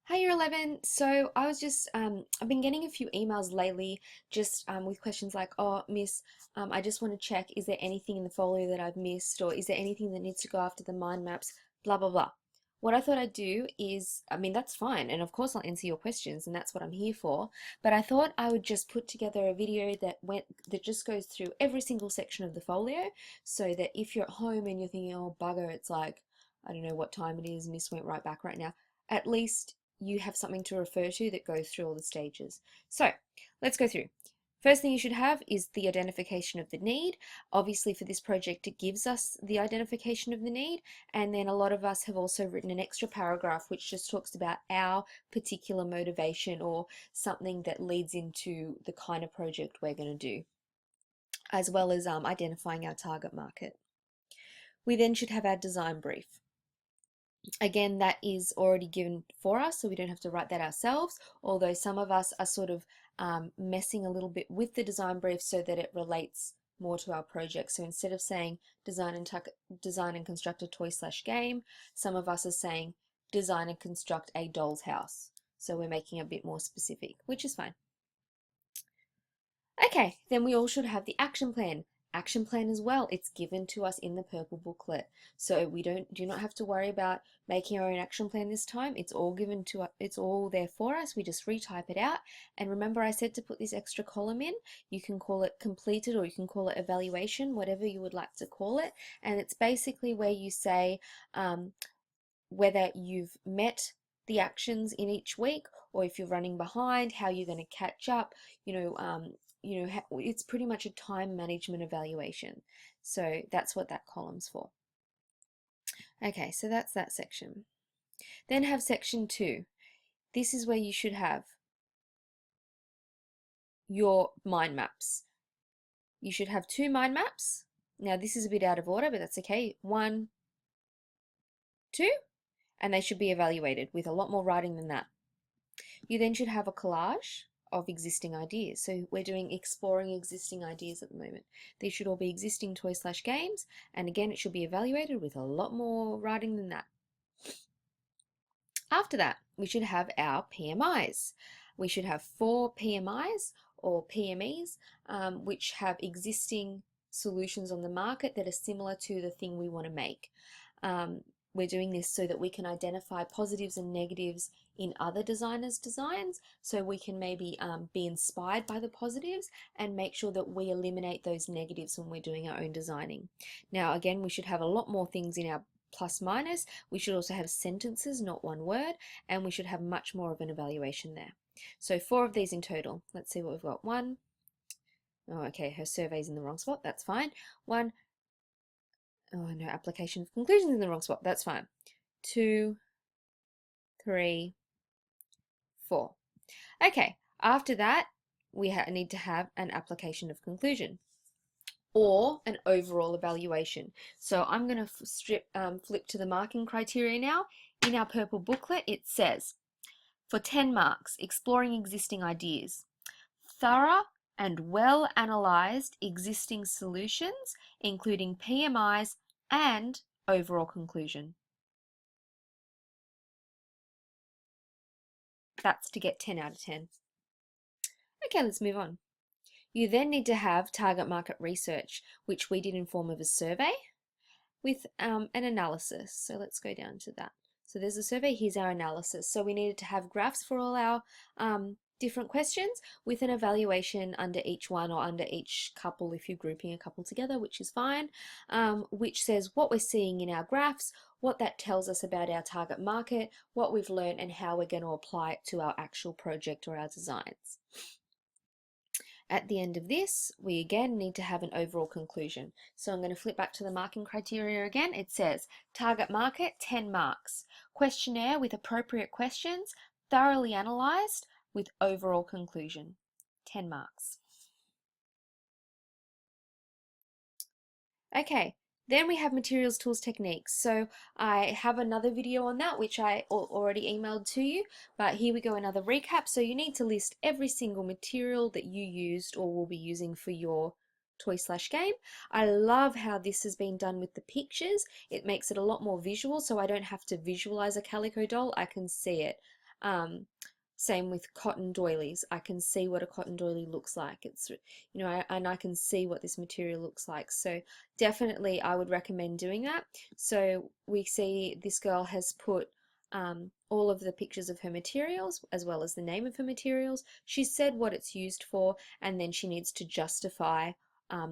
Hi, Year 11. So I was just, I've been getting a few emails lately just with questions like, oh, Miss, I just want to check, is there anything in the folio that I've missed, or is there anything that needs to go after the mind maps, blah, blah, blah. What I thought I'd do is, I mean, that's fine. And of course, I'll answer your questions, and that's what I'm here for. But I thought I would just put together a video that just goes through every single section of the folio so that if you're at home and you're thinking, oh, bugger, it's like, I don't know what time it is, Miss went right back right now, at least you have something to refer to that goes through all the stages. So let's go through. First thing you should have is the identification of the need. Obviously for this project it gives us the identification of the need, and then a lot of us have also written an extra paragraph which just talks about our particular motivation or something that leads into the kind of project we're going to do, as well as identifying our target market. We then should have our design brief. Again, that is already given for us, so we don't have to write that ourselves, although some of us are sort of messing a little bit with the design brief so that it relates more to our project. So instead of saying design and construct a toy/game, some of us are saying design and construct a doll's house. So we're making a bit more specific, which is fine. Okay, then we all should have the action plan. Action plan as well. It's given to us in the purple booklet. So we do not have to worry about making our own action plan this time. It's all given to us, it's all there for us. We just retype it out. And remember I said to put this extra column in. You can call it completed or you can call it evaluation, whatever you would like to call it. And it's basically where you say whether you've met the actions in each week, or if you're running behind, how you're going to catch up. It's pretty much a time management evaluation. So that's what that column's for. Okay, so that's that section. Then have section 2. This is where you should have your mind maps. You should have 2 mind maps. Now this is a bit out of order, but that's okay. 1, 2, and they should be evaluated with a lot more writing than that. You then should have a collage of existing ideas. So we're doing exploring existing ideas at the moment. These should all be existing toy/games, and again it should be evaluated with a lot more writing than that. After that, we should have our PMIs. We should have 4 PMIs or PMEs, which have existing solutions on the market that are similar to the thing we want to make. We're doing this so that we can identify positives and negatives in other designers' designs, so we can maybe be inspired by the positives and make sure that we eliminate those negatives when we're doing our own designing. Now again, we should have a lot more things in our plus minus. We should also have sentences, not one word, and we should have much more of an evaluation there. So 4 of these in total. Let's see what we've got. 1. Oh, okay, her survey's in the wrong spot. That's fine. 1. Oh no, application of conclusions in the wrong spot. That's fine. 2, 3, 4. Okay, after that, we need to have an application of conclusion or an overall evaluation. So I'm going to flip to the marking criteria now. In our purple booklet, it says, for 10 marks, exploring existing ideas, thorough and well analysed existing solutions, including PMIs and overall conclusion. That's to get 10 out of 10. Okay, let's move on. You then need to have target market research, which we did in form of a survey with an analysis. So let's go down to that. So there's a survey, here's our analysis. So we needed to have graphs for all our different questions with an evaluation under each one or under each couple if you're grouping a couple together, which is fine, which says what we're seeing in our graphs, what that tells us about our target market, what we've learned, and how we're going to apply it to our actual project or our designs. At the end of this, we again need to have an overall conclusion. So I'm going to flip back to the marking criteria again. It says target market, 10 marks. Questionnaire with appropriate questions, thoroughly analysed with overall conclusion, 10 marks. Okay, then we have materials, tools, techniques. So I have another video on that, which I already emailed to you, but here we go, another recap. So you need to list every single material that you used or will be using for your toy/game. I love how this has been done with the pictures. It makes it a lot more visual, so I don't have to visualize a calico doll, I can see it. Same with cotton doilies. I can see what a cotton doily looks like. It's, and I can see what this material looks like. So definitely I would recommend doing that. So we see this girl has put all of the pictures of her materials as well as the name of her materials. She said what it's used for, and then she needs to justify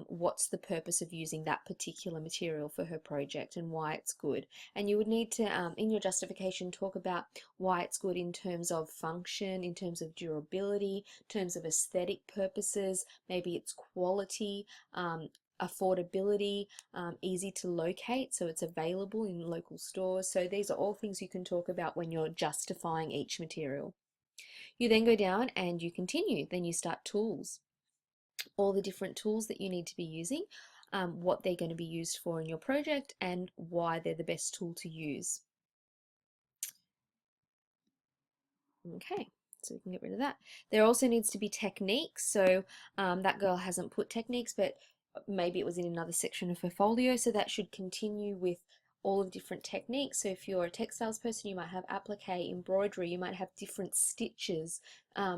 what's the purpose of using that particular material for her project and why it's good. And you would need to, in your justification, talk about why it's good in terms of function, in terms of durability, in terms of aesthetic purposes, maybe its quality, affordability, easy to locate, so it's available in local stores. So these are all things you can talk about when you're justifying each material. You then go down and you continue. Then you start tools, all the different tools that you need to be using, what they're going to be used for in your project, and why they're the best tool to use. Okay, so we can get rid of that. There also needs to be techniques. So that girl hasn't put techniques, but maybe it was in another section of her folio. So that should continue with all of different techniques. So if you're a textiles person, you might have applique, embroidery, you might have different stitches,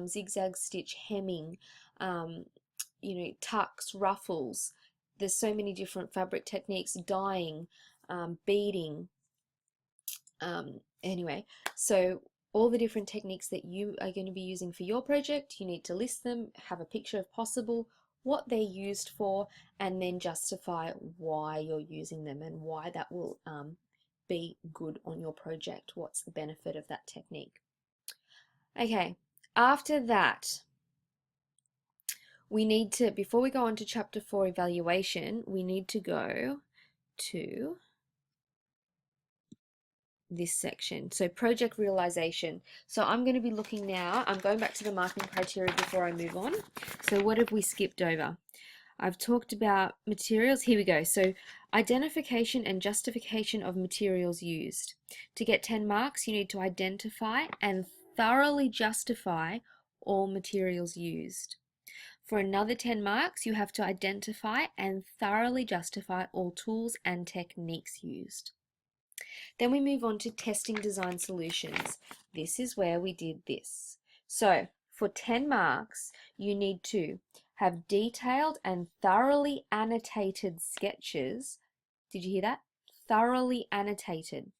zigzag stitch, hemming, tucks, ruffles. There's so many different fabric techniques, dyeing, beading, anyway, so all the different techniques that you are going to be using for your project, you need to list them, have a picture if possible, what they're used for, and then justify why you're using them and why that will be good on your project. What's the benefit of that technique? Okay, after that, we need to, before we go on to chapter 4 evaluation, we need to go to this section. So project realization. So I'm going to be looking now, I'm going back to the marking criteria before I move on. So what have we skipped over? I've talked about materials. Here we go. So identification and justification of materials used. To get 10 marks, you need to identify and thoroughly justify all materials used. For another 10 marks, you have to identify and thoroughly justify all tools and techniques used. Then we move on to testing design solutions. This is where we did this. So for 10 marks, you need to have detailed and thoroughly annotated sketches. Did you hear that? Thoroughly annotated,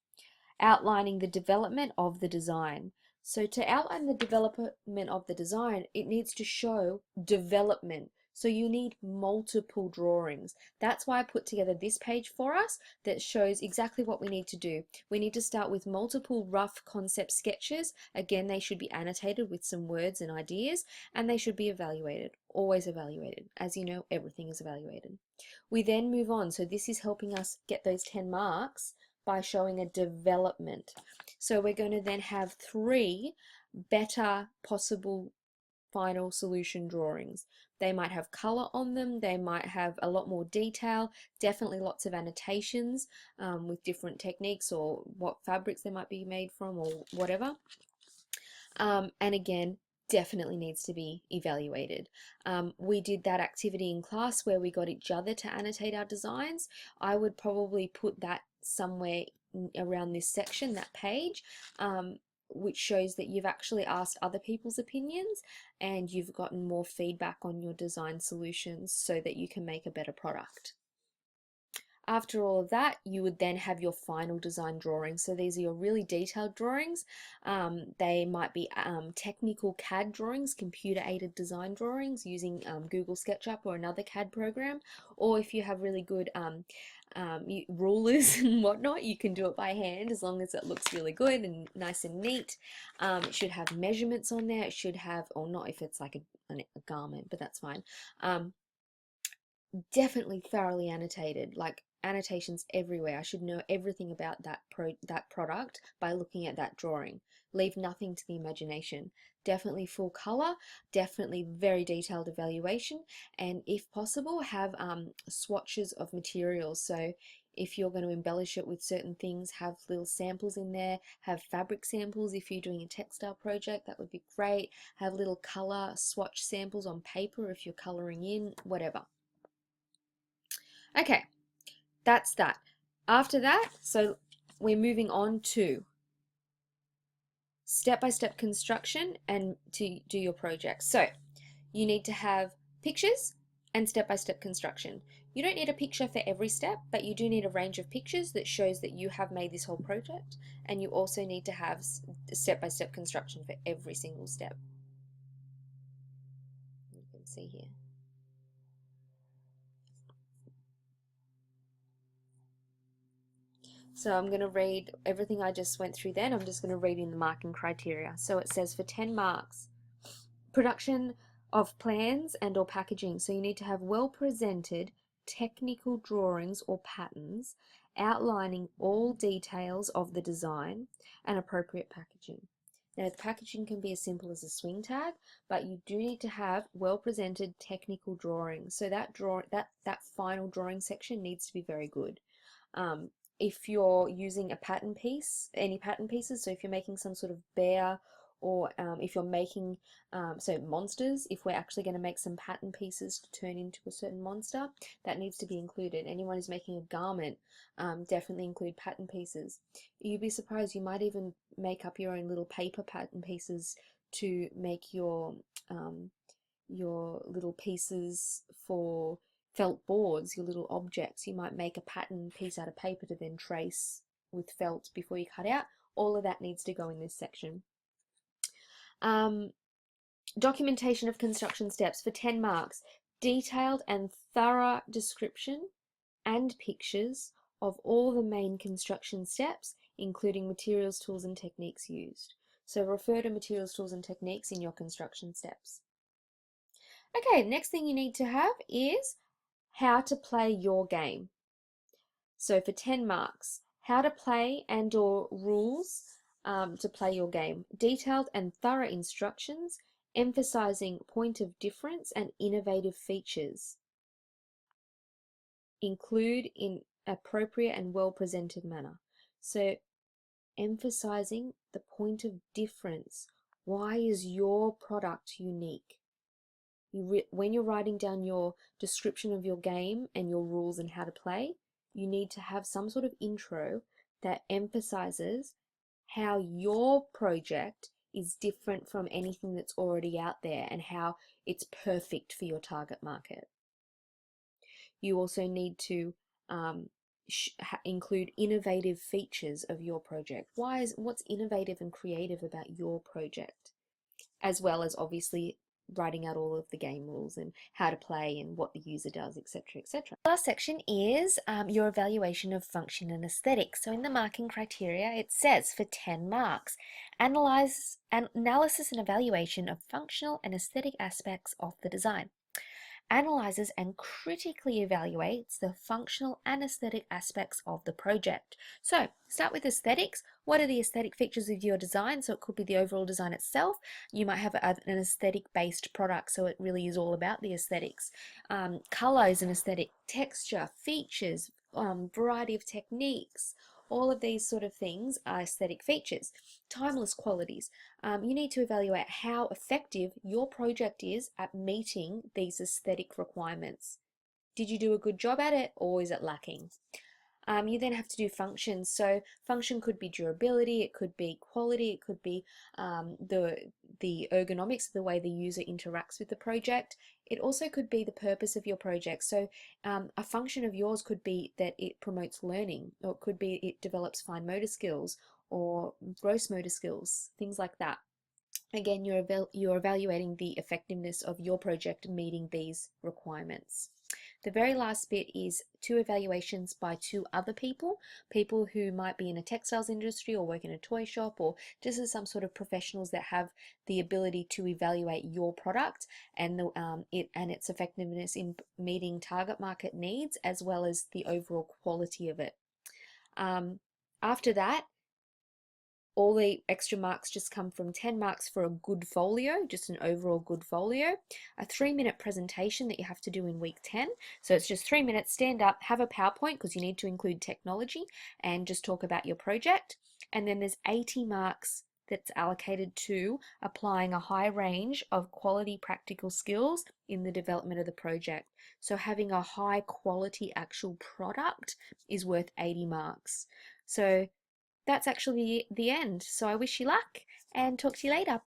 outlining the development of the design. So to outline the development of the design, it needs to show development. So you need multiple drawings. That's why I put together this page for us that shows exactly what we need to do. We need to start with multiple rough concept sketches. Again, they should be annotated with some words and ideas, and they should be evaluated, always evaluated. As you know, everything is evaluated. We then move on. So this is helping us get those 10 marks by showing a development. So we're going to then have 3 better possible final solution drawings. They might have color on them, they might have a lot more detail, definitely lots of annotations with different techniques or what fabrics they might be made from or whatever. And again, definitely needs to be evaluated. We did that activity in class where we got each other to annotate our designs. I would probably put that somewhere around this section, that page, which shows that you've actually asked other people's opinions and you've gotten more feedback on your design solutions so that you can make a better product. After all of that, you would then have your final design drawings. So these are your really detailed drawings. They might be technical CAD drawings, computer-aided design drawings using Google SketchUp or another CAD program. Or if you have really good rulers and whatnot, you can do it by hand as long as it looks really good and nice and neat. It should have measurements on there. It should have, or not if it's like a garment, but that's fine. Definitely thoroughly annotated, like annotations everywhere. I should know everything about that product by looking at that drawing. Leave nothing to the imagination. Definitely full color, definitely very detailed evaluation, and if possible have swatches of materials. So if you're going to embellish it with certain things, have little samples in there, have fabric samples. If you're doing a textile project, that would be great. Have little color swatch samples on paper if you're coloring in, whatever. Okay, that's that. After that, so we're moving on to step-by-step construction and to do your project. So you need to have pictures and step-by-step construction. You don't need a picture for every step, but you do need a range of pictures that shows that you have made this whole project, and you also need to have step-by-step construction for every single step. You can see here. So I'm going to read everything I just went through then. I'm just going to read in the marking criteria. So it says for 10 marks, production of plans and or packaging. So you need to have well presented technical drawings or patterns outlining all details of the design and appropriate packaging. Now the packaging can be as simple as a swing tag, but you do need to have well presented technical drawings. So that final drawing section needs to be very good. If you're using a pattern piece, any pattern pieces, so if you're making some sort of bear, or if you're making so monsters, if we're actually going to make some pattern pieces to turn into a certain monster, that needs to be included. Anyone who's making a garment, definitely include pattern pieces. You'd be surprised, you might even make up your own little paper pattern pieces to make your little pieces for felt boards, your little objects. You might make a pattern piece out of paper to then trace with felt before you cut out. All of that needs to go in this section. Documentation of construction steps for 10 marks. Detailed and thorough description and pictures of all the main construction steps, including materials, tools, and techniques used. So refer to materials, tools, and techniques in your construction steps. Okay, the next thing you need to have is how to play your game. So for 10 marks, how to play and or rules to play your game. Detailed and thorough instructions, emphasizing point of difference and innovative features. Include in appropriate and well presented manner. So emphasizing the point of difference. Why is your product unique? When you're writing down your description of your game and your rules and how to play, you need to have some sort of intro that emphasizes how your project is different from anything that's already out there and how it's perfect for your target market. You also need to include innovative features of your project. What's innovative and creative about your project? As well as obviously writing out all of the game rules and how to play and what the user does, etc., etc. The last section is your evaluation of function and aesthetics. So in the marking criteria, it says for 10 marks, analysis and evaluation of functional and aesthetic aspects of the design. Analyzes and critically evaluates the functional and aesthetic aspects of the project. So start with aesthetics. What are the aesthetic features of your design? So it could be the overall design itself. You might have an aesthetic based product, so it really is all about the aesthetics. Color is an aesthetic, texture, features, variety of techniques. All of these sort of things are aesthetic features. Timeless qualities. You need to evaluate how effective your project is at meeting these aesthetic requirements. Did you do a good job at it, or is it lacking? You then have to do functions. So function could be durability, it could be quality, it could be the ergonomics, the way the user interacts with the project. It also could be the purpose of your project. So a function of yours could be that it promotes learning, or it could be it develops fine motor skills or gross motor skills, things like that. Again, you're evaluating the effectiveness of your project meeting these requirements. The very last bit is 2 evaluations by 2 other people who might be in a textiles industry or work in a toy shop, or just as some sort of professionals that have the ability to evaluate your product and its effectiveness in meeting target market needs, as well as the overall quality of it. After that, all the extra marks just come from 10 marks for a good folio, just an overall good folio. A 3-minute presentation that you have to do in week 10. So it's just 3 minutes, stand up, have a PowerPoint because you need to include technology and just talk about your project. And then there's 80 marks that's allocated to applying a high range of quality practical skills in the development of the project. So having a high quality actual product is worth 80 marks. So that's actually the end. So I wish you luck and talk to you later.